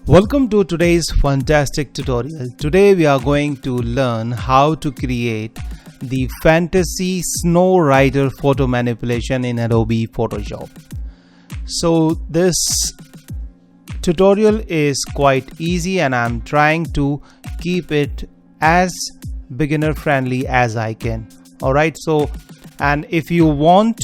Welcome to today's fantastic tutorial. Today we are going to learn how to create the fantasy snow rider photo manipulation in Adobe Photoshop. So this tutorial is quite easy and I'm trying to keep it as beginner friendly as I can. Alright, so and if you want,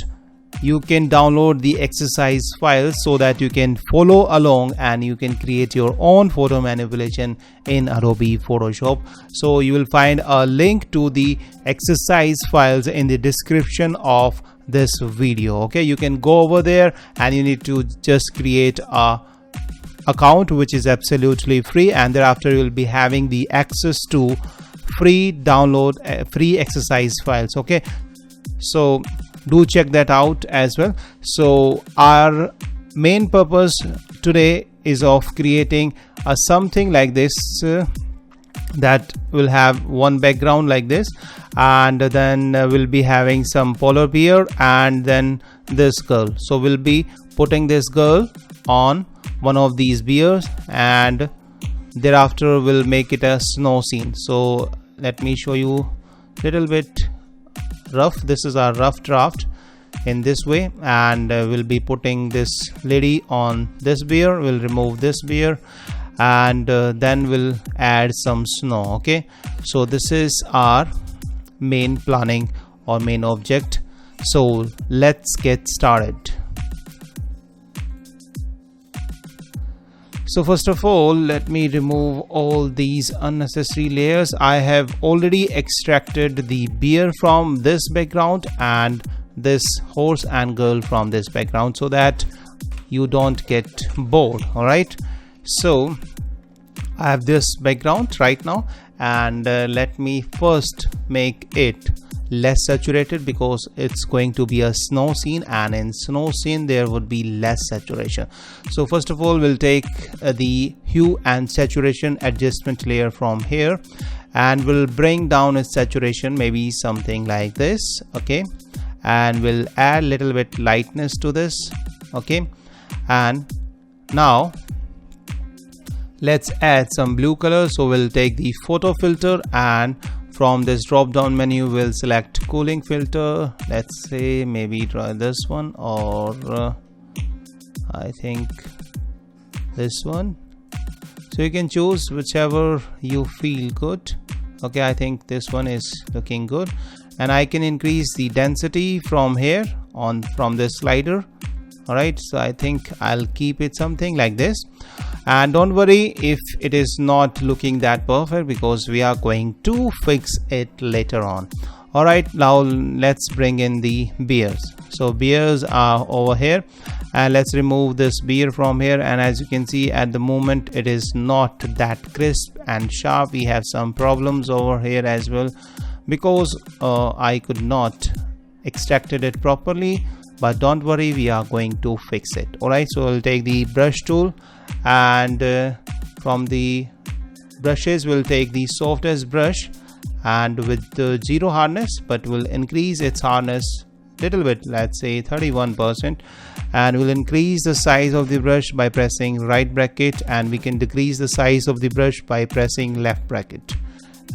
you can download the exercise files so that you can follow along and you can create your own photo manipulation in Adobe Photoshop. So you will find a link to the exercise files in the description of this video. Okay, you can go over there and you need to just create a account which is absolutely free, and thereafter you will be having the access to free download free exercise files. Okay, so do check that out as well. So our main purpose today is of creating a something like this that will have one background like this, and then we'll be having some polar bear and then this girl. So we'll be putting this girl on one of these bears and thereafter we'll make it a snow scene. So let me show you a little bit rough. This is our rough draft in this way, and we'll be putting this lady on this bear. We'll remove this bear and then we'll add some snow. Okay, so this is our main planning or main object. So let's get started. So first of all, let me remove all these unnecessary layers. I have already extracted the bear from this background and this horse and girl from this background so that you don't get bored. All right, so I have this background right now, and let me first make it less saturated because it's going to be a snow scene, and in snow scene there would be less saturation. So first of all, we'll take the hue and saturation adjustment layer from here and we'll bring down its saturation, maybe something like this. Okay, and we'll add a little bit lightness to this. Okay, and now let's add some blue color. So we'll take the photo filter and from this drop down menu we'll select cooling filter. Let's say maybe try this one, or I think this one. So you can choose whichever you feel good. Okay, I think this one is looking good, and I can increase the density from here on from this slider. All right, so I think I'll keep it something like this, and don't worry if it is not looking that perfect because we are going to fix it later on. All right, now let's bring in the bears. So bears are over here, and let's remove this bear from here, and as you can see at the moment it is not that crisp and sharp. We have some problems over here as well because I could not extracted it properly, but don't worry, we are going to fix it. All right, so we'll take the brush tool, and from the brushes we'll take the softest brush and with the zero hardness, but we'll increase its hardness little bit, let's say 31%, and we'll increase the size of the brush by pressing right bracket, and we can decrease the size of the brush by pressing left bracket.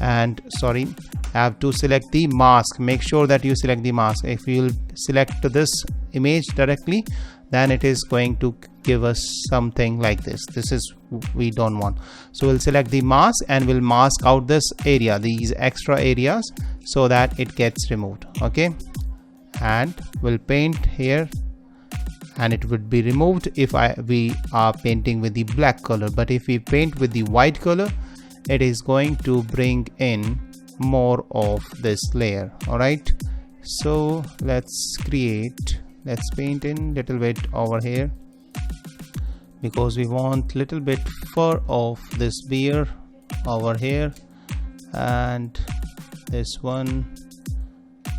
And sorry, I have to select the mask. Make sure that you select the mask. If you'll select this image directly, then it is going to give us something like this. This is we don't want. So we'll select the mask and we'll mask out this area, these extra areas, so that it gets removed. Okay, and we'll paint here and it would be removed if we are painting with the black color, but if we paint with the white color, it is going to bring in more of this layer. All right, so let's paint in little bit over here because we want little bit fur of this bear over here, and this one,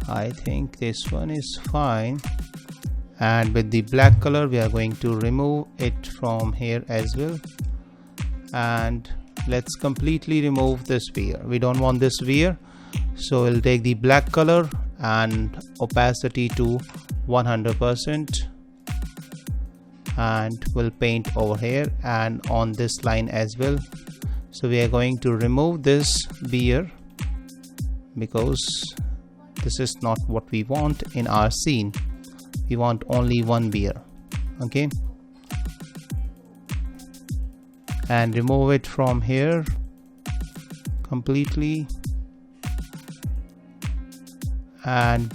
I think this one is fine, and with the black color we are going to remove it from here as well, and let's completely remove this bear. We don't want this bear, so we'll take the black color and opacity to 100%, and we'll paint over here and on this line as well. So we are going to remove this beer because this is not what we want in our scene. We want only one beer, okay, and remove it from here completely. And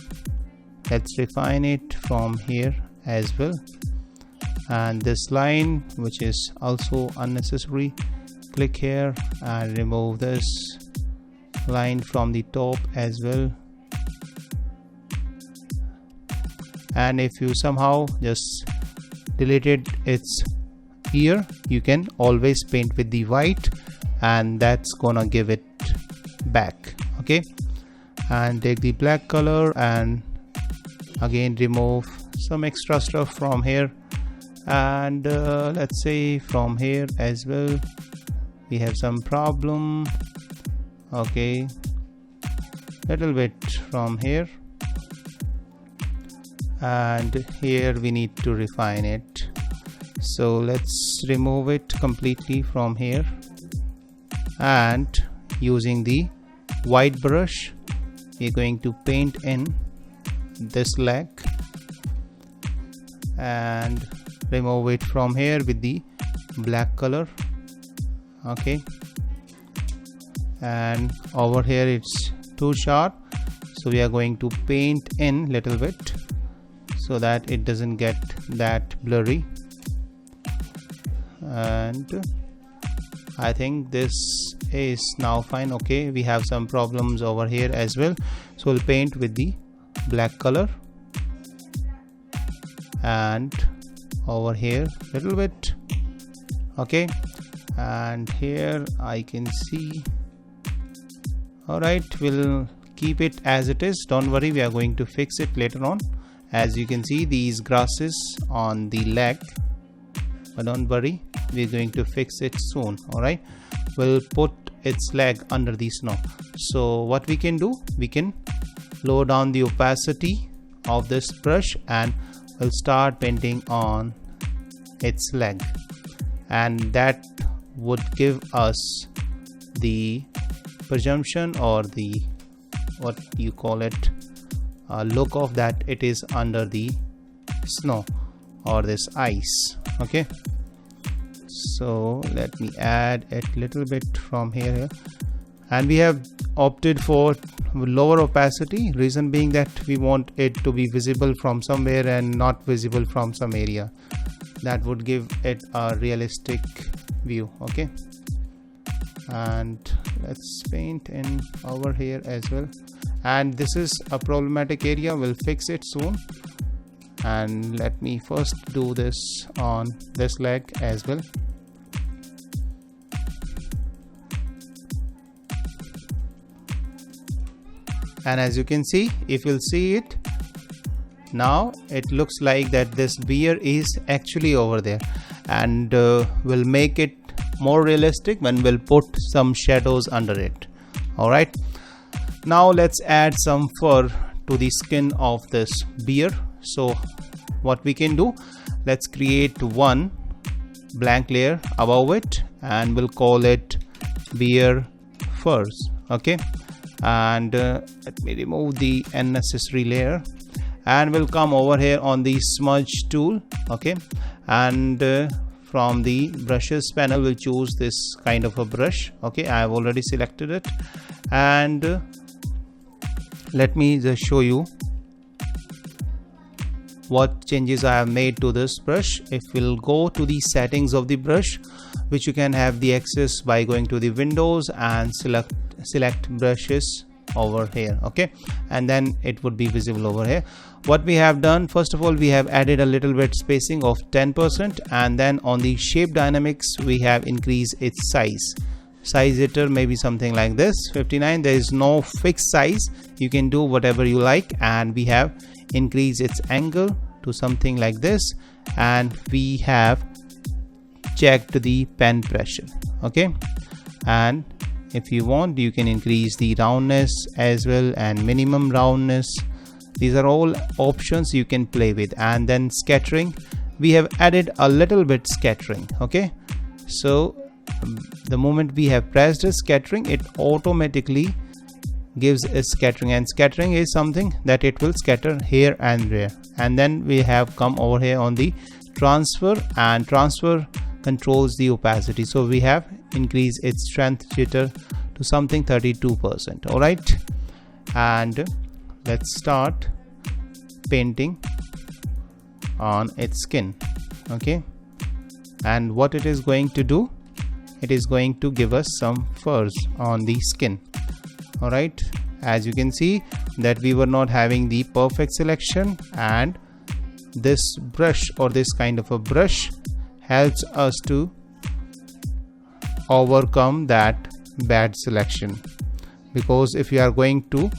let's refine it from here as well. And this line, which is also unnecessary, click here and remove this line from the top as well. And if you somehow just deleted its ear, you can always paint with the white and that's gonna give it back, okay. And take the black color and again remove some extra stuff from here. And let's say from here as well we have some problem, okay, little bit from here, and here we need to refine it. So let's remove it completely from here, and using the white brush we're going to paint in this leg and remove it from here with the black color, okay. And over here it's too sharp, so we are going to paint in little bit so that it doesn't get that blurry. And I think this is now fine, okay. We have some problems over here as well, so we'll paint with the black color and over here little bit, okay. And here I can see, alright, we'll keep it as it is, don't worry, we are going to fix it later on. As you can see these grasses on the leg, but don't worry, we're going to fix it soon, alright. We'll put its leg under the snow. So what we can do, we can lower down the opacity of this brush and we'll start painting on its leg, and that would give us the presumption or the what you call it look of that it is under the snow or this ice, okay. So let me add a little bit from here, and we have opted for lower opacity, reason being that we want it to be visible from somewhere and not visible from some area. That would give it a realistic view, okay. And let's paint in over here as well, and this is a problematic area, we'll fix it soon. And let me first do this on this leg as well. And as you can see, if you'll see it now, it looks like that this beer is actually over there, and we'll make it more realistic when we'll put some shadows under it. Alright, now let's add some fur to the skin of this beer. So what we can do, let's create one blank layer above it and we'll call it beer furs, okay. And let me remove the unnecessary layer, and we'll come over here on the smudge tool, okay. And from the brushes panel we'll choose this kind of a brush, okay. I have already selected it, and let me just show you what changes I have made to this brush. If we'll go to the settings of the brush, which you can have the access by going to the windows and select brushes over here, okay, and then it would be visible over here. What we have done, first of all, we have added a little bit spacing of 10%, and then on the shape dynamics we have increased its size. Size editor maybe something like this, 59. There is no fixed size, you can do whatever you like. And we have increased its angle to something like this, and we have checked the pen pressure, okay. And if you want, you can increase the roundness as well and minimum roundness. These are all options you can play with. And then scattering, we have added a little bit scattering. Okay, so the moment we have pressed scattering, it automatically gives a scattering, and scattering is something that it will scatter here and there. And then we have come over here on the transfer, and transfer controls the opacity, so we have increased its strength jitter to something 32%. all right, and let's start painting on its skin. Okay, and what it is going to do, it is going to give us some furs on the skin. all right, as you can see that we were not having the perfect selection, and this brush or this kind of a brush helps us to overcome that bad selection, because if you are going to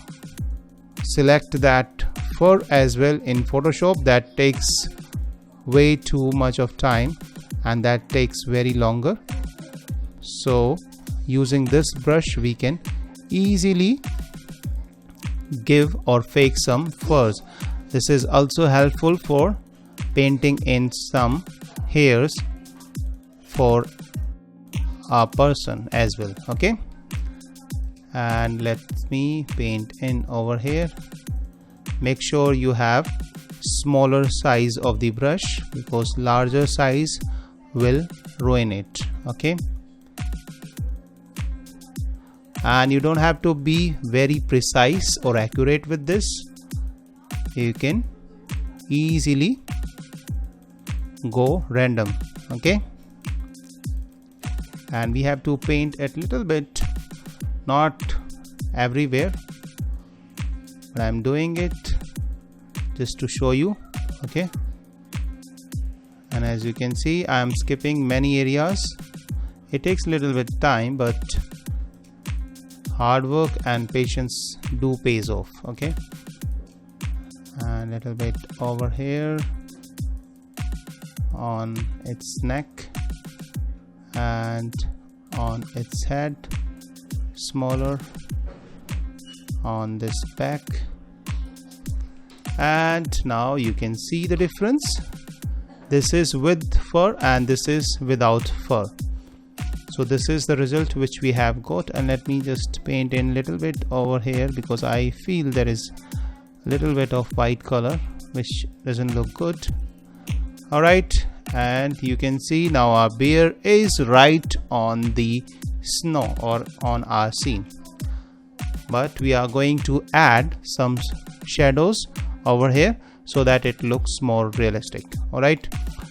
select that fur as well in Photoshop, that takes way too much of time and that takes very longer. So using this brush we can easily give or fake some furs. This is also helpful for painting in some hairs for a person as well. Okay, and let me paint in over here. Make sure you have smaller size of the brush, because larger size will ruin it. Okay, and you don't have to be very precise or accurate with this. You can easily go random. Okay, and we have to paint a little bit, not everywhere, but I'm doing it just to show you. Okay, and as you can see I'm skipping many areas. It takes a little bit time, but hard work and patience do pays off. Okay, and a little bit over here on its neck and on its head, smaller on this back, and now you can see the difference. This is with fur and this is without fur. So this is the result which we have got, and let me just paint in a little bit over here, because I feel there is a little bit of white color which doesn't look good. Alright, and you can see now our bear is right on the snow or on our scene, but we are going to add some shadows over here so that it looks more realistic. Alright,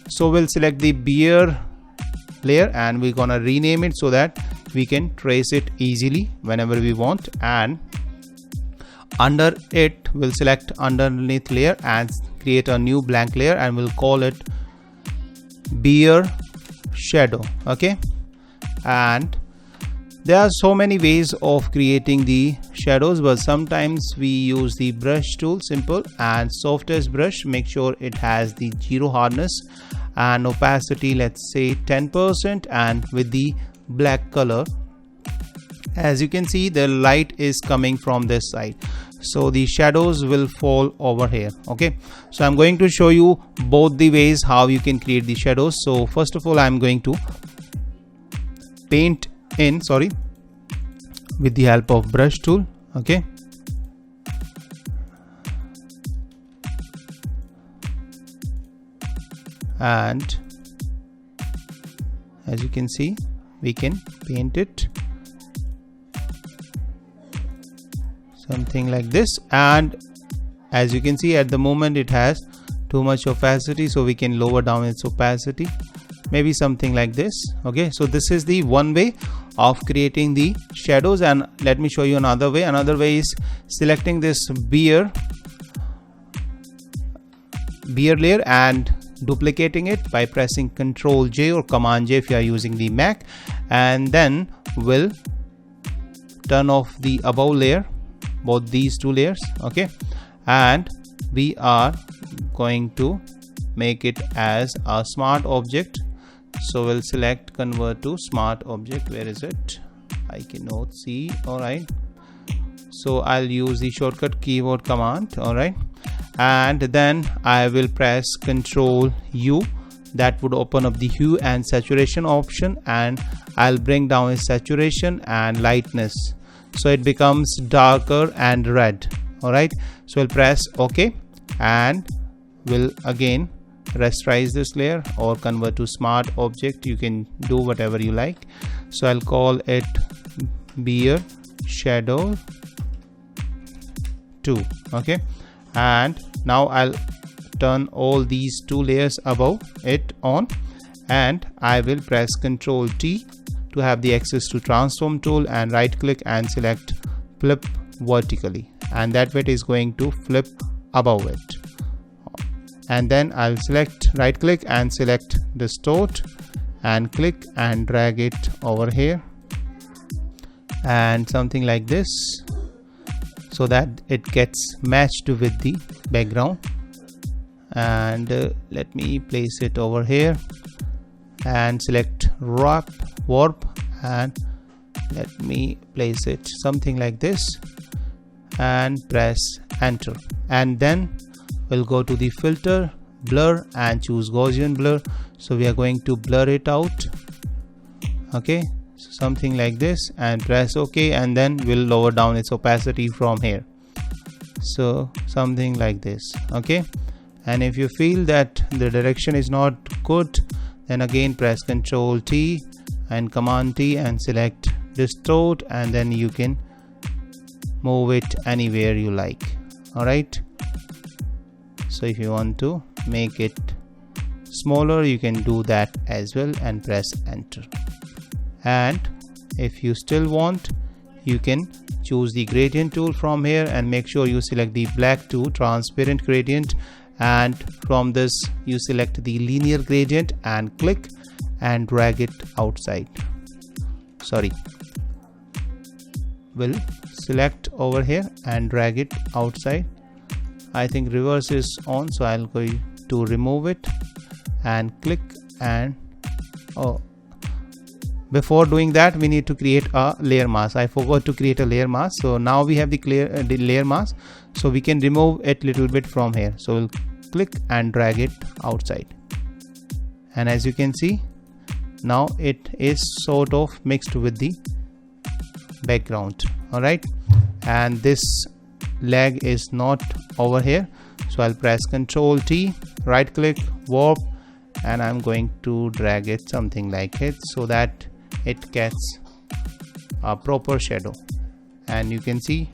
so we'll select the bear layer and we're gonna rename it so that we can trace it easily whenever we want, and under it we'll select underneath layer and create a new blank layer, and we'll call it bear shadow. Okay, and there are so many ways of creating the shadows, but sometimes we use the brush tool, simple and softest brush. Make sure it has the 0 hardness and opacity, let's say 10%, and with the black color. As you can see, the light is coming from this side, so the shadows will fall over here. Okay, so I'm going to show you both the ways how you can create the shadows. So first of all, I'm going to paint in with the help of brush tool. Okay, and as you can see we can paint it something like this, and as you can see at the moment it has too much opacity, so we can lower down its opacity, maybe something like this. Okay, so this is the one way of creating the shadows, and let me show you another way. Another way is selecting this bear layer and duplicating it by pressing Ctrl J or Command J if you are using the Mac, and then we'll turn off the above layer, both these two layers. Okay, and we are going to make it as a smart object, so we'll select convert to smart object. Where is it? I cannot see. Alright, so I'll use the shortcut keyboard command. Alright, and then I will press Ctrl U that would open up the hue and saturation option, and I'll bring down its saturation and lightness so it becomes darker and red. Alright, so we'll press OK and we'll again rasterize this layer or convert to smart object. You can do whatever you like. So I'll call it beer shadow 2. Okay, and now I'll turn all these 2 layers above it on, and I will press Ctrl T to have the access to transform tool, and right click and select flip vertically, and that way it is going to flip above it. And then I'll select right click and select distort and click and drag it over here and something like this, so that it gets matched with the background. And let me place it over here and select warp and let me place it something like this and press enter, and then we'll go to the filter, blur, and choose Gaussian blur. So we are going to blur it out. Okay, so something like this, and press OK, and then we'll lower down its opacity from here, so something like this. Okay, and if you feel that the direction is not good, then again press Ctrl T and Command T and select distort, and then you can move it anywhere you like. Alright, so if you want to make it smaller, you can do that as well and press enter. And if you still want, you can choose the gradient tool from here and make sure you select the black to transparent gradient, and from this you select the linear gradient and click and drag it outside. We'll select over here and drag it outside. I think reverse is on, so I'll go to remove it and click, and before doing that we need to create a layer mask. I forgot to create a layer mask, so now we have the layer mask, so we can remove it little bit from here. So we'll click and drag it outside, and as you can see, now it is sort of mixed with the background. Alright, and this leg is not over here, so I'll press Ctrl T, right click, warp, and I'm going to drag it something like it so that it gets a proper shadow. And you can see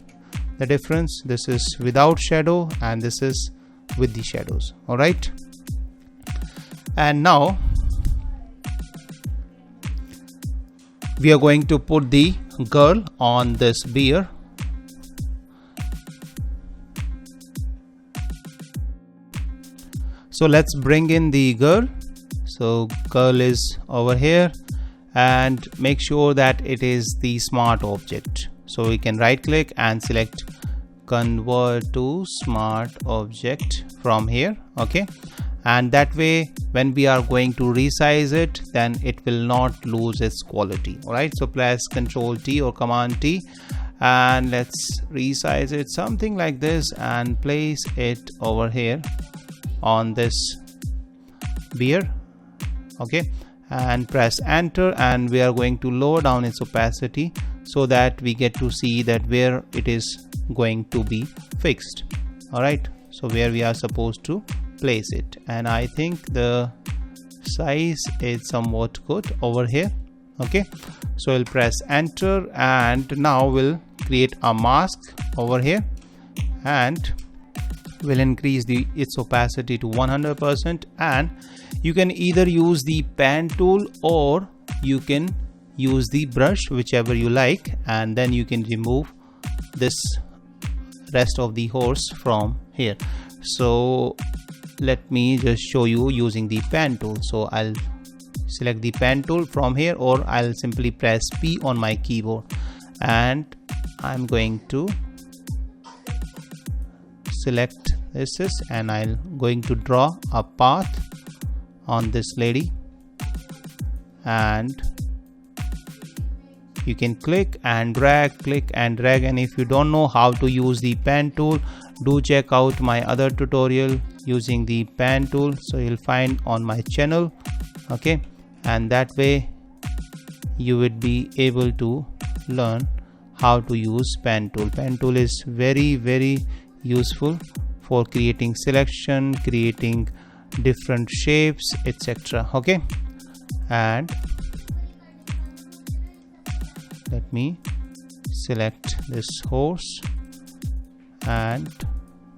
the difference. This is without shadow and this is with the shadows. Alright, and now we are going to put the girl on this beer. So let's bring in the girl. So girl is over here, and make sure that it is the smart object. So we can right click and select convert to smart object from here. Okay, and that way when we are going to resize it, then it will not lose its quality. Alright, so press Ctrl T or Command T, and let's resize it something like this and place it over here on this beer. Okay, and press enter, and we are going to lower down its opacity so that we get to see that where it is going to be fixed. Alright, so where we are supposed to place it, and I think the size is somewhat good over here. Okay, so we'll press enter, and now we'll create a mask over here, and we'll increase its opacity to 100%, and you can either use the pen tool or you can use the brush, whichever you like, and then you can remove this rest of the horse from here. So let me just show you using the pen tool. So I'll select the pen tool from here, or I'll simply press P on my keyboard, and I'm going to select this and I'm going to draw a path on this lady, and you can click and drag, and if you don't know how to use the pen tool, do check out my other tutorial using the pen tool, so you'll find on my channel. Okay, and that way you would be able to learn how to use pen tool. Pen tool is very useful for creating selection, creating different shapes, etc. Okay, and let me select this horse and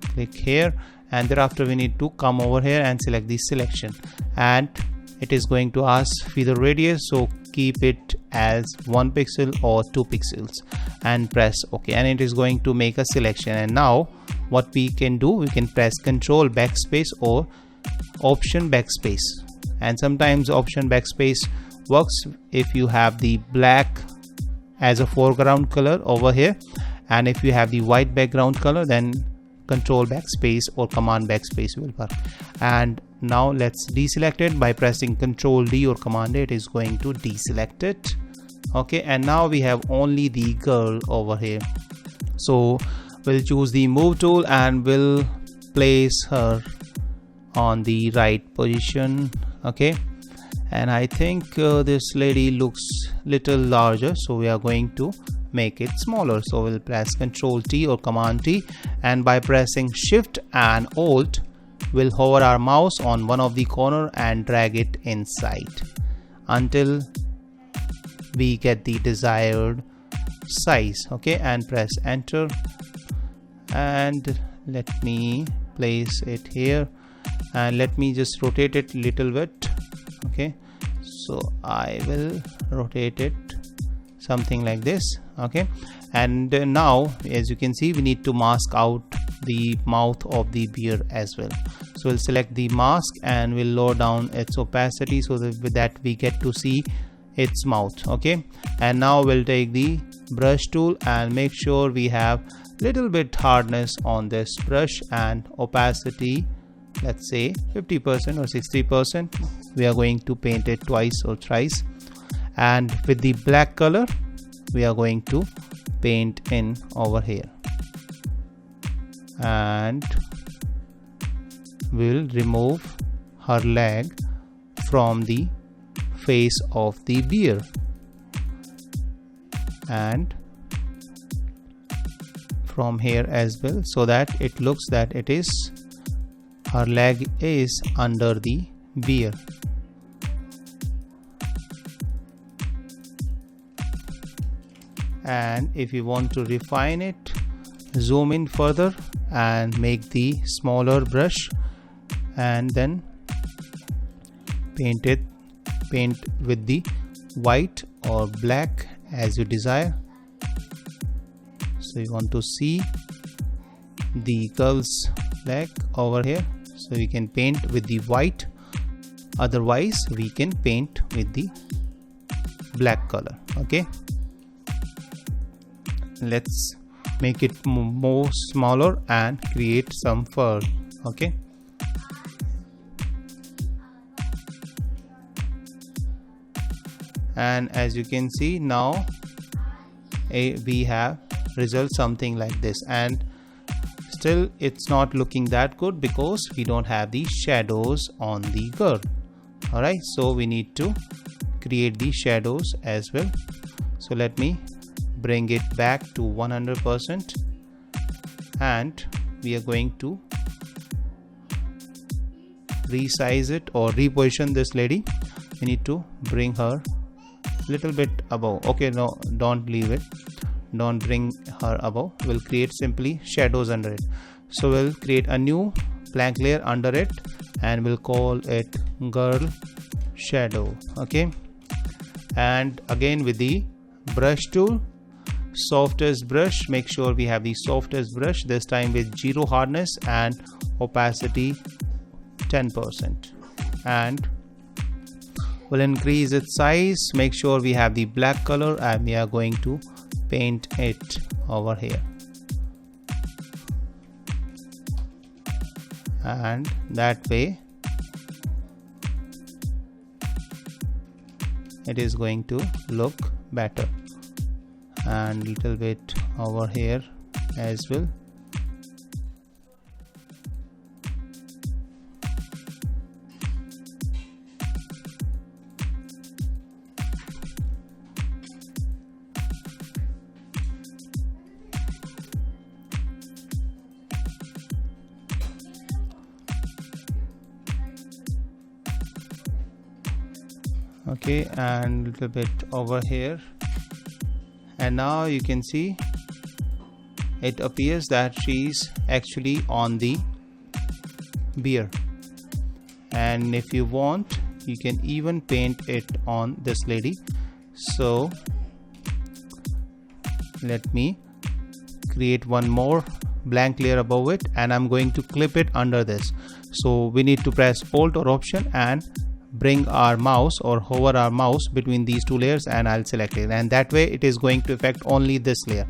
click here, and thereafter we need to come over here and select the selection, and it is going to ask feather radius, so keep it as 1 pixel or 2 pixels and press OK, and it is going to make a selection. And now what we can do, we can press Control backspace or Option backspace, and sometimes Option backspace works if you have the black as a foreground color over here, and if you have the white background color, then Control backspace or Command backspace will work. And now let's deselect it by pressing Control D or Command A. It is going to deselect it. Okay, and now we have only the girl over here, so we'll choose the move tool and we'll place her on the right position. Okay, and I think this lady looks little larger, so we are going to make it smaller. So we'll press Control T or Command T, and by pressing Shift and Alt we'll hover our mouse on one of the corner and drag it inside until we get the desired size. Okay, and press Enter, and let me place it here, and let me just rotate it a little bit. Okay, so I will rotate it something like this. Okay, and now as you can see, we need to mask out the mouth of the bear as well. So we'll select the mask and we'll lower down its opacity so that with that we get to see its mouth. Okay, and now we'll take the brush tool and make sure we have little bit hardness on this brush and opacity, let's say 50% or 60%. We are going to paint it twice or thrice, and with the black color we are going to paint in over here, and we'll remove her leg from the face of the bear, and from here as well, so that it looks that it is her leg is under the bear. And if you want to refine it, zoom in further and make the smaller brush, and then paint with the white or black as you desire. So you want to see the girl's leg over here, so we can paint with the white, otherwise we can paint with the black color. Okay, let's make it more smaller and create some fur. Okay, and as you can see, now we have result something like this, and still it's not looking that good because we don't have the shadows on the girl. Alright, so we need to create the shadows as well. So let me bring it back to 100%, and we are going to resize it or reposition this lady. We need to bring her little bit above. Okay, no, don't leave it, don't bring her above. We'll create simply shadows under it. So we'll create a new blank layer under it and we'll call it girl shadow. Okay, and again with the brush tool, softest brush, make sure we have the softest brush, this time with 0 hardness and opacity 10%, and we'll increase its size. Make sure we have the black color and we are going to paint it over here, and that way it is going to look better. And little bit over here as well. okay, and a little bit over here. And now you can see it appears that she's actually on the beer. And if you want, you can even paint it on this lady. So let me create one more blank layer above it, and I'm going to clip it under this. So we need to press Alt or Option and bring our mouse or hover our mouse between these two layers, and I'll select it, and that way it is going to affect only this layer.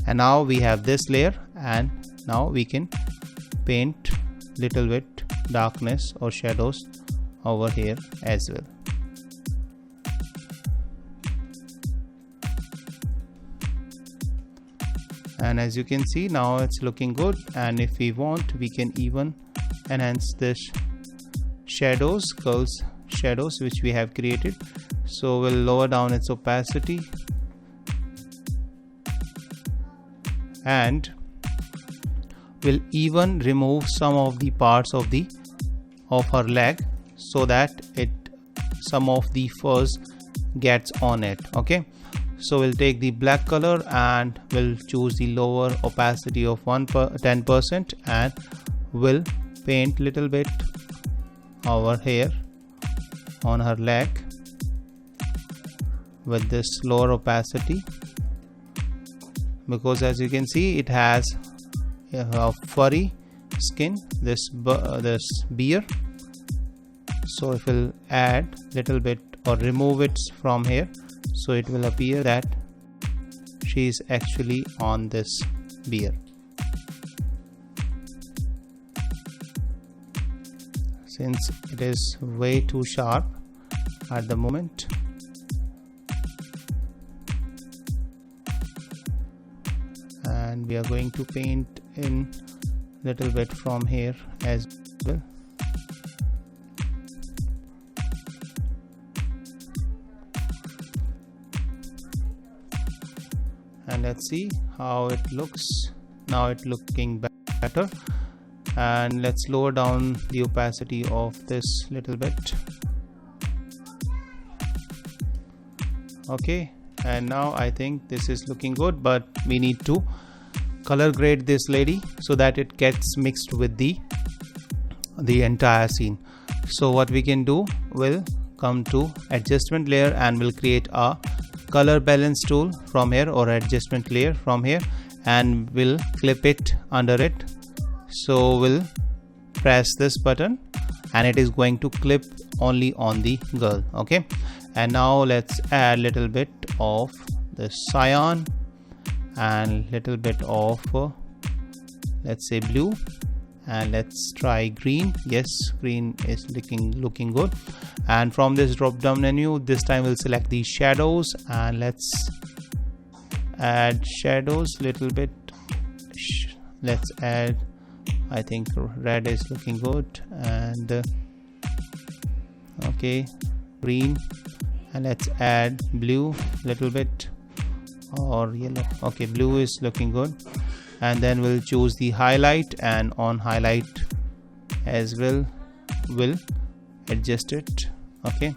And now we have this layer, and now we can paint little bit darkness or shadows over here as well. And as you can see, now it's looking good. And if we want, we can even enhance this shadows, curls shadows, which we have created. So we'll lower down its opacity, and we'll even remove some of the parts of her leg, so that some of the fuzz gets on it. Okay, so we'll take the black color and we'll choose the lower opacity of 10%, and we'll paint little bit over here on her leg with this lower opacity, because as you can see, it has a furry skin, this beer. So if we'll add little bit or remove it from here, so it will appear that she is actually on this beer. Since it is way too sharp at the moment, and we are going to paint in little bit from here as well. And let's see how it looks. Now it's looking better. And let's lower down the opacity of this little bit. Okay, and now I think this is looking good, but we need to color grade this lady so that it gets mixed with the entire scene. So what we can do, we'll come to adjustment layer and we'll create a color balance tool from here, or adjustment layer from here, and we'll clip it under it. So we'll press this button and it is going to clip only on the girl. Okay, and now let's add little bit of the cyan and little bit of let's say blue, and let's try green. Yes, green is looking good. And from this drop down menu, this time we'll select the shadows, and let's add shadows little bit. Let's add, I think red is looking good, and okay, green, and let's add blue little bit, or yellow. Okay, blue is looking good. And then we'll choose the highlight, and on highlight as well we'll adjust it. Okay,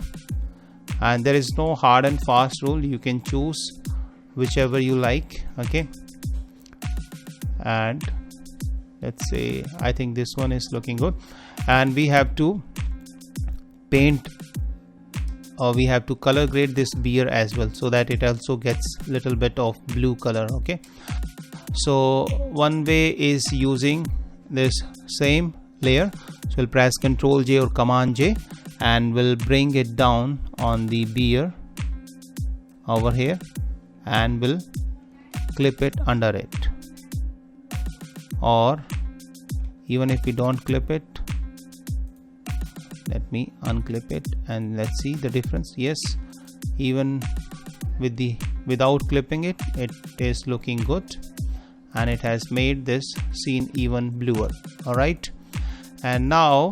and there is no hard and fast rule, you can choose whichever you like. Okay, and let's say I think this one is looking good, and we have to paint, or we have to color grade this beer as well, so that it also gets little bit of blue color. Okay, so one way is using this same layer. So we'll press Ctrl J or Command J, and we'll bring it down on the beer over here, and we'll clip it under it. Or even if we don't clip it, let me unclip it and let's see the difference. Yes, even without clipping it, it is looking good, and it has made this scene even bluer. All right, and now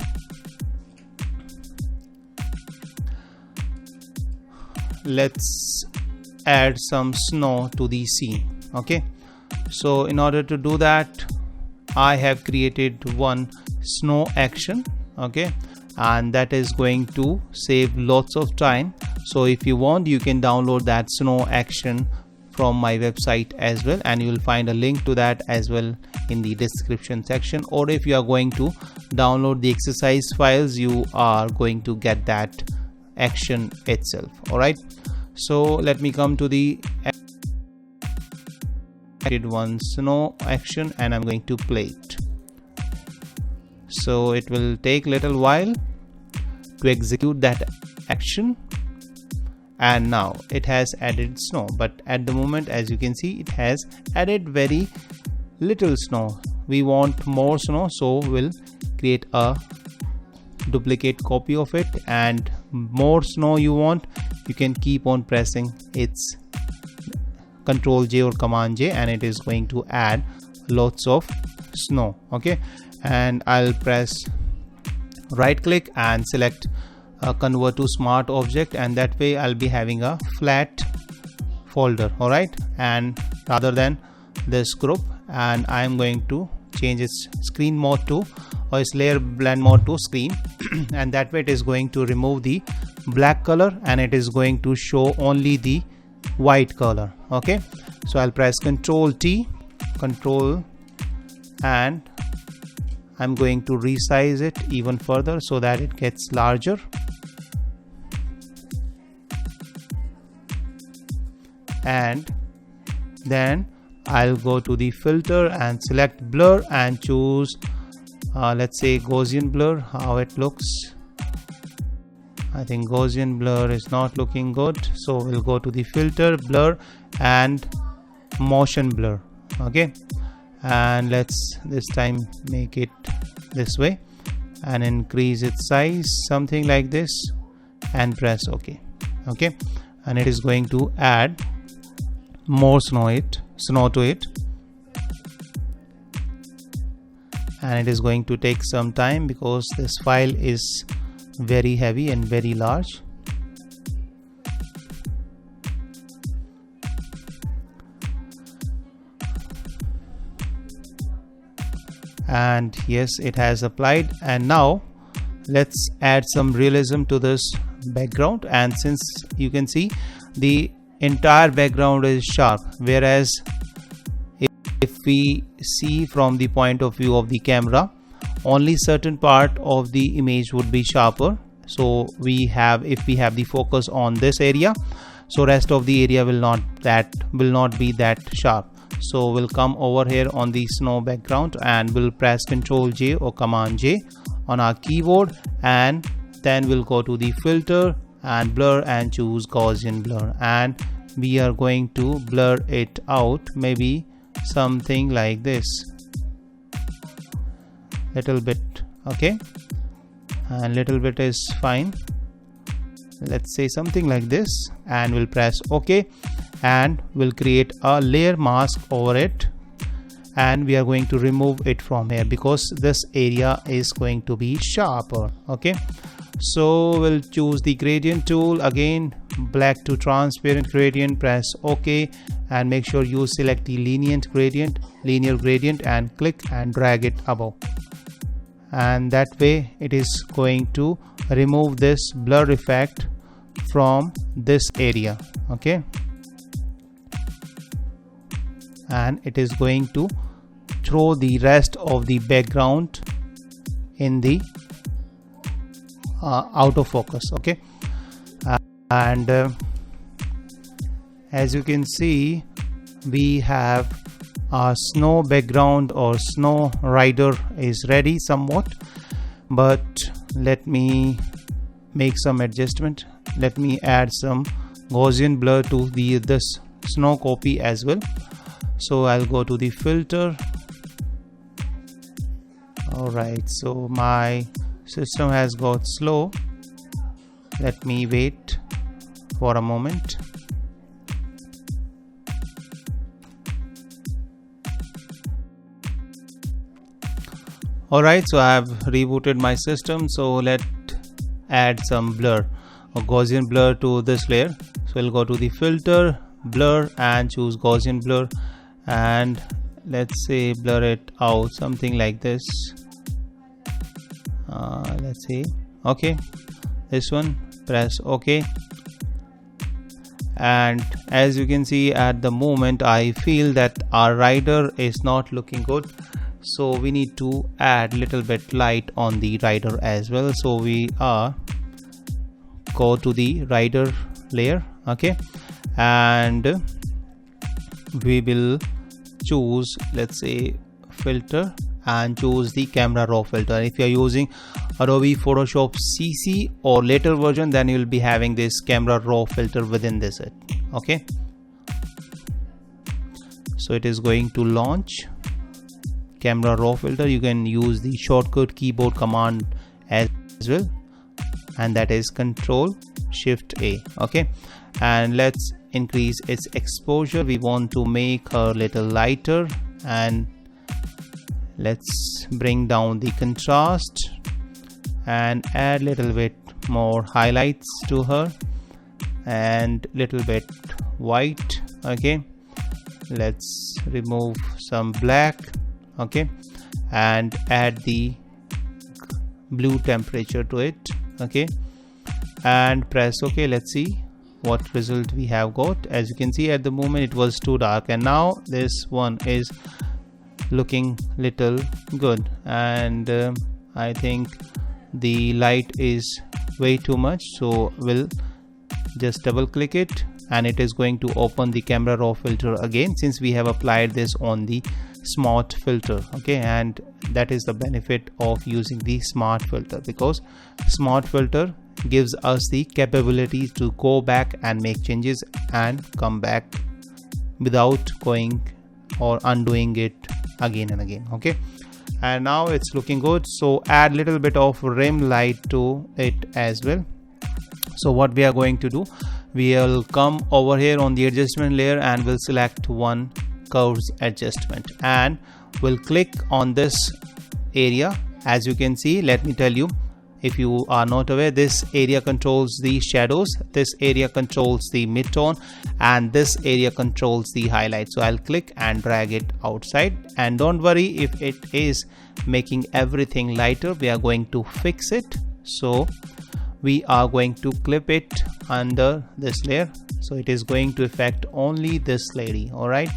let's add some snow to the scene. Okay, so in order to do that, I have created one snow action. Okay, and that is going to save lots of time So if you want, you can download that snow action from my website as well, and you will find a link to that as well in the description section. Or if you are going to download the exercise files, you are going to get that action itself. Alright, so let me come to the one snow action, and I'm going to play it. So it will take little while to execute that action, and now it has added snow, but at the moment, as you can see, it has added very little snow. We want more snow, so we'll create a duplicate copy of it, and more snow you want, you can keep on pressing its Control J or Command J, and it is going to add lots of snow. Okay, and I'll press right click and select convert to smart object, and that way I'll be having a flat folder. Alright, and rather than this group, and I'm going to change its screen mode to, or its layer blend mode to screen and that way it is going to remove the black color, and it is going to show only the white color. Okay, so I'll press Control T, Control, and I'm going to resize it even further so that it gets larger. And then I'll go to the filter and select blur and choose let's say Gaussian blur. How it looks, I think Gaussian blur is not looking good, so we'll go to the filter, blur, and motion blur. Okay, and let's this time make it this way and increase its size something like this, and press OK. Okay, and it is going to add more snow to it, and it is going to take some time because this file is very heavy and very large. And yes, it has applied, and now let's add some realism to this background. And since you can see the entire background is sharp, whereas if we see from the point of view of the camera, only certain part of the image would be sharper. So if we have the focus on this area, so rest of the area will not be that sharp. So we'll come over here on the snow background and we'll press Control J or Command J on our keyboard, and then we'll go to the filter and blur and choose Gaussian blur, and we are going to blur it out, maybe something like this, little bit. Okay, and little bit is fine, let's say something like this, and we'll press OK, and we'll create a layer mask over it, and we are going to remove it from here because this area is going to be sharper. Okay, so we'll choose the gradient tool, again black to transparent gradient, press OK, and make sure you select the linear gradient and click and drag it above, and that way it is going to remove this blur effect from this area. Okay, and it is going to throw the rest of the background in the out of focus. Okay, and as you can see, we have our snow background or snow rider is ready somewhat, but let me make some adjustment. Let me add some Gaussian blur to this snow copy as well. So I'll go to the filter. Alright, so my system has got slow. Let me wait for a moment. Alright, so I have rebooted my system, so let's add some blur or Gaussian blur to this layer. So we'll go to the filter, blur, and choose Gaussian blur, and let's say blur it out something like this. Let's see, okay, this one, press OK, And as you can see, at the moment I feel that our rider is not looking good, so we need to add little bit light on the rider as well. So we go to the rider layer, okay, and we will choose, let's say, filter, and choose the camera raw filter. If you are using Adobe Photoshop CC or later version, then you will be having this camera raw filter within this set. Okay, so it is going to launch camera raw filter. You can use the shortcut keyboard command as well, and that is Control Shift A. Okay, and let's increase its exposure. We want to make her little lighter, and let's bring down the contrast and add little bit more highlights to her and little bit white. Okay, let's remove some black, okay, and add the blue temperature to it, okay, and press OK. Let's see what result we have got. As you can see, at the moment it was too dark, and now this one is looking little good, and I think the light is way too much, so we'll just double click it, and it is going to open the camera raw filter again, since we have applied this on the smart filter. Okay, and that is the benefit of using the smart filter, because smart filter gives us the capability to go back and make changes and come back without going or undoing it again and again. Okay, and now it's looking good, so add little bit of rim light to it as well. So what we are going to do, we will come over here on the adjustment layer and we'll select one curves adjustment, and we'll click on this area. As you can see, let me tell you, if you are not aware, this area controls the shadows, this area controls the midtone, and this area controls the highlight. So I'll click and drag it outside, and don't worry if it is making everything lighter, we are going to fix it. So we are going to clip it under this layer, so it is going to affect only this lady. All right,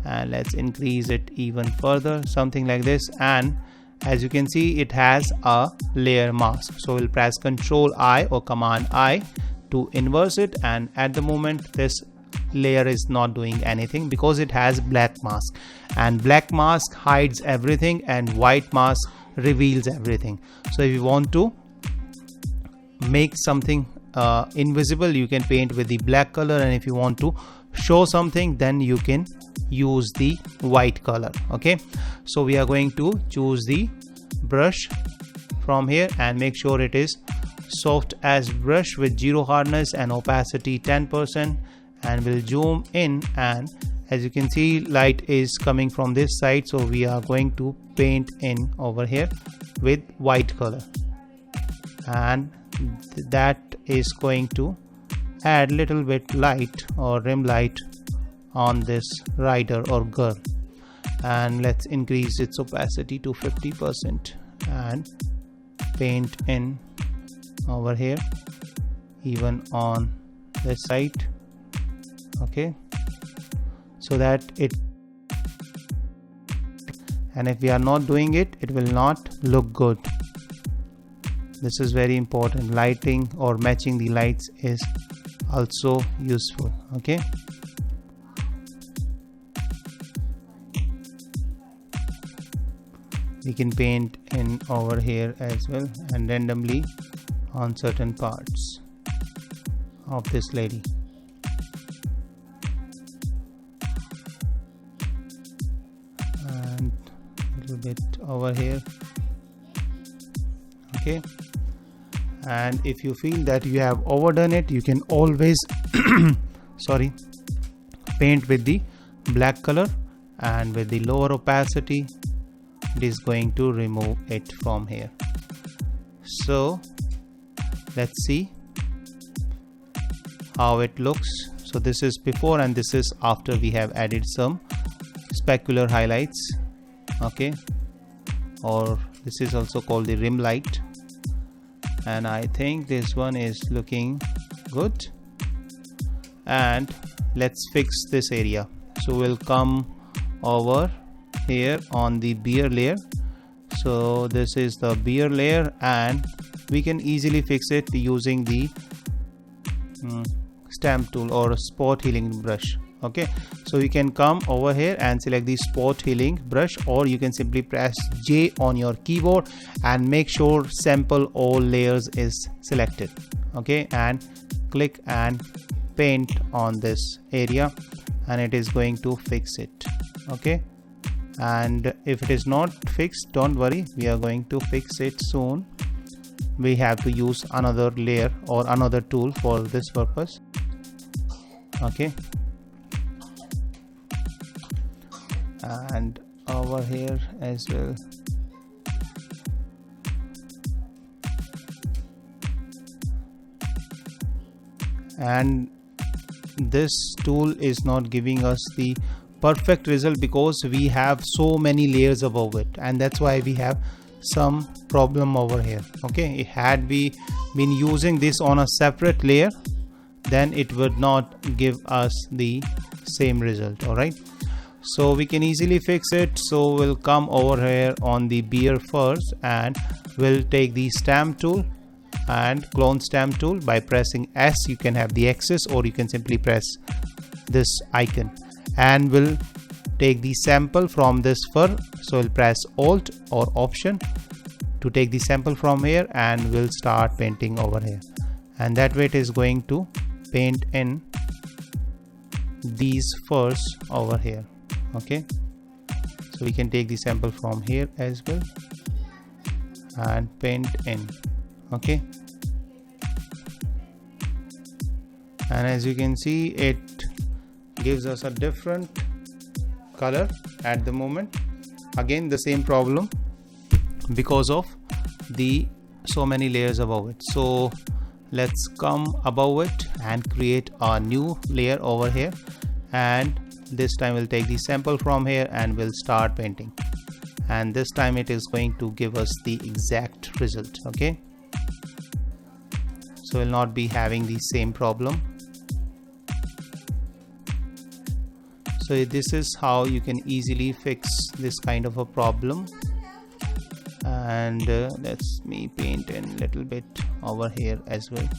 and let's increase it even further, something like this. And as you can see, it has a layer mask, so we'll press Ctrl I or Command I to inverse it, and at the moment this layer is not doing anything because it has black mask, and black mask hides everything and white mask reveals everything. So if you want to make something invisible, you can paint with the black color, and if you want to show something, then you can use the white color. Okay, so we are going to choose the brush from here and make sure it is soft as brush with 0 hardness and opacity 10%, and we'll zoom in, and as you can see, light is coming from this side, so we are going to paint in over here with white color, and that is going to add little bit light or rim light on this rider or girl. And let's increase its opacity to 50% and paint in over here, even on this side. Okay, so that it, and if we are not doing it, it will not look good. This is very important. Lighting or matching the lights is also useful. Okay, we can paint in over here as well, and randomly on certain parts of this lady. And a little bit over here. Okay, and if you feel that you have overdone it, you can always sorry, paint with the black color, and with the lower opacity it is going to remove it from here. So let's see how it looks. So this is before and this is after we have added some specular highlights. Okay, or this is also called the rim light, and I think this one is looking good. and let's fix this area. So we'll come over here on the beer layer. So this is the beer layer, and we can easily fix it using the stamp tool or a spot healing brush. Okay, so you can come over here and select the spot healing brush, or you can simply press J on your keyboard and make sure sample all layers is selected. Okay, and click and paint on this area, and it is going to fix it. Okay, and if it is not fixed, don't worry, we are going to fix it soon. We have to use another layer or another tool for this purpose. Okay, and over here as well. And this tool is not giving us the perfect result because we have so many layers above it, and that's why we have some problem over here. Okay, had we been using this on a separate layer, then it would not give us the same result. All right, so we can easily fix it. So we'll come over here on the beer first, and we'll take the stamp tool and clone stamp tool. By pressing S, you can have the axis, or you can simply press this icon, and we'll take the sample from this fur. So we'll press Alt or Option to take the sample from here, and we'll start painting over here, and that way it is going to paint in these furs over here. Okay, so we can take the sample from here as well and paint in. Okay, and as you can see, it gives us a different color at the moment. Again, the same problem because of the so many layers above it. So let's come above it and create a new layer over here, and this time we'll take the sample from here and we'll start painting, and this time it is going to give us the exact result. Okay, so we'll not be having the same problem. So this is how you can easily fix this kind of a problem. And let's me paint in a little bit over here as well.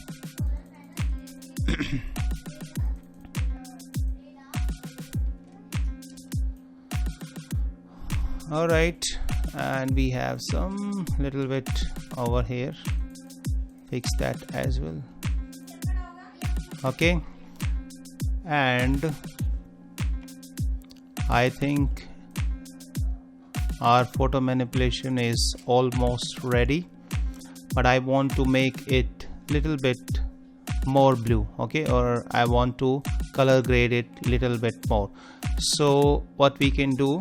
All right, and we have some little bit over here. Fix that as well. Okay, and I think our photo manipulation is almost ready, but I want to make it little bit more blue. Okay, or I want to color grade it little bit more. So what we can do,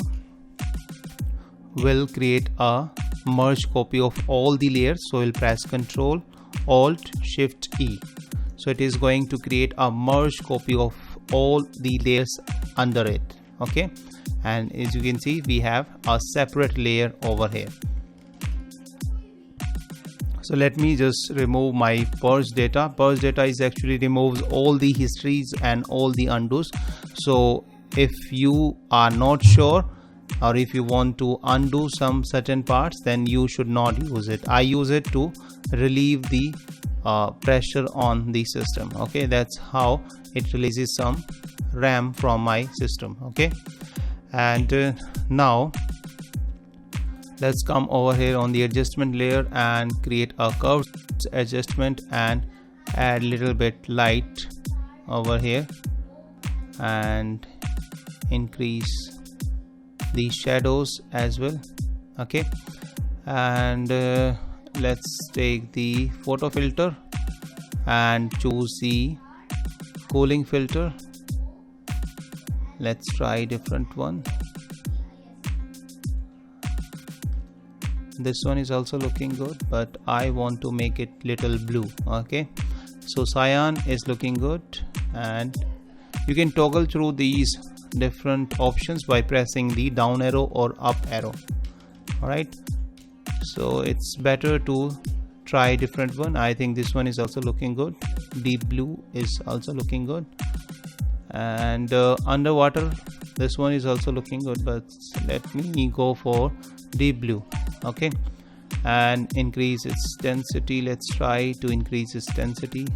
we'll create a merge copy of all the layers. So we'll press Ctrl Alt Shift E. So it is going to create a merge copy of all the layers under it. Okay, and as you can see, we have a separate layer over here. So let me just remove my purge data. Purge data is actually removes all the histories and all the undos. So if you are not sure, or if you want to undo some certain parts, then you should not use it. I use it to relieve the pressure on the system. Okay, that's how it releases some RAM from my system. Okay, and now let's come over here on the adjustment layer and create a curve adjustment and add little bit light over here and increase the shadows as well. Okay, and let's take the photo filter and choose the cooling filter. Let's try different one. This one is also looking good, but I want to make it little blue. Okay, so cyan is looking good, and you can toggle through these different options by pressing the down arrow or up arrow. All right, so it's better to try different one. I think this one is also looking good. Deep blue is also looking good. And underwater, this one is also looking good, but let me go for deep blue. Okay, and increase its density. Let's try to increase its density,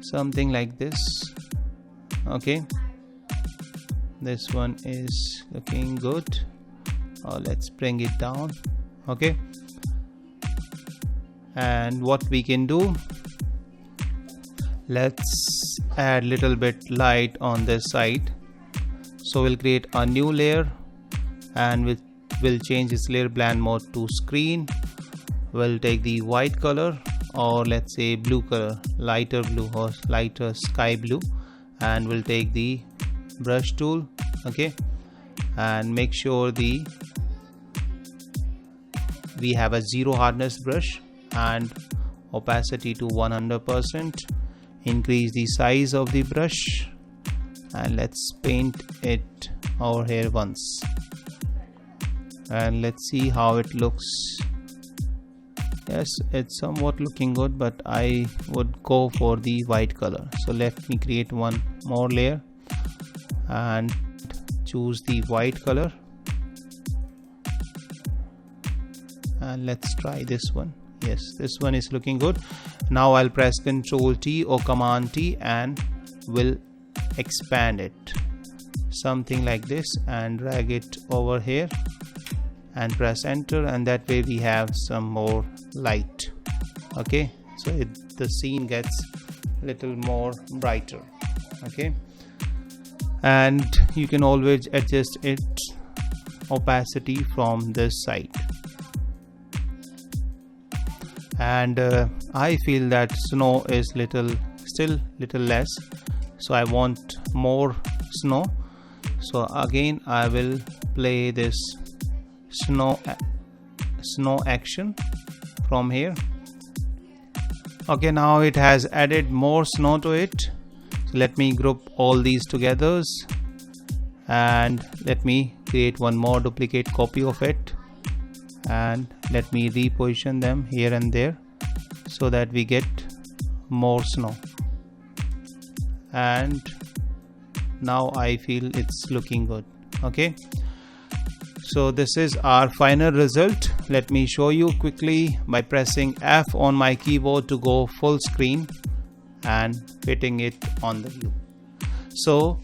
something like this. Okay, this one is looking good. Let's bring it down. Okay, and what we can do, let's add little bit light on this side. So we'll create a new layer, and we'll change its layer blend mode to screen. We'll take the white color, or let's say blue color, lighter blue or lighter sky blue, and we'll take the brush tool. Okay, and make sure we have a zero hardness brush and opacity to 100%. Increase the size of the brush, and let's paint it over here once, and let's see how it looks. Yes, it's somewhat looking good, but I would go for the white color. So let me create one more layer and choose the white color, and let's try this one. Yes, this one is looking good. Now I'll press Ctrl T or Command T and will expand it, something like this, and drag it over here and press enter, and that way we have some more light. Okay, so the scene gets a little more brighter. Okay, and you can always adjust its opacity from this side. And I feel that snow is still little less, so I want more snow. So again I will play this snow action from here. Okay, now it has added more snow to it. So let me group all these together, and let me create one more duplicate copy of it, and let me reposition them here and there so that we get more snow. And now I feel it's looking good. Okay, so this is our final result. Let me show you quickly by pressing F on my keyboard to go full screen and fitting it on the view. So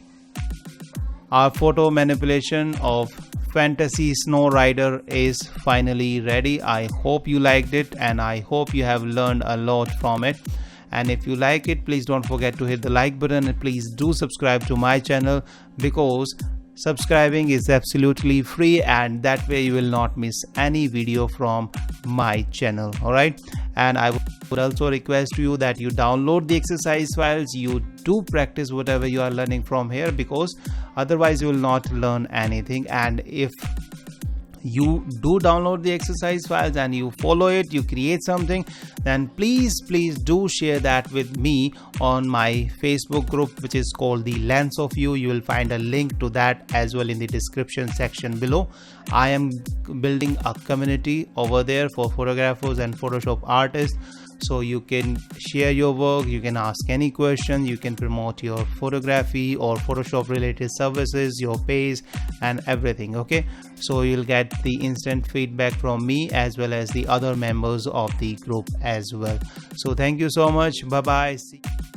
our photo manipulation of Fantasy Snow Rider is finally ready. I hope you liked it, and I hope you have learned a lot from it. And if you like it, please don't forget to hit the like button, and please do subscribe to my channel, because subscribing is absolutely free, and that way you will not miss any video from my channel. Alright, and I would also request you that you download the exercise files, you do practice whatever you are learning from here, because otherwise you will not learn anything. And if you do download the exercise files and you follow it, you create something, then please do share that with me on my Facebook group, which is called the Lens of You. You will find a link to that as well in the description section below. I am building a community over there for photographers and Photoshop artists, so you can share your work, you can ask any question, you can promote your photography or Photoshop related services, your page and everything. Okay, so you'll get the instant feedback from me as well as the other members of the group as well. So thank you so much. Bye bye. See you.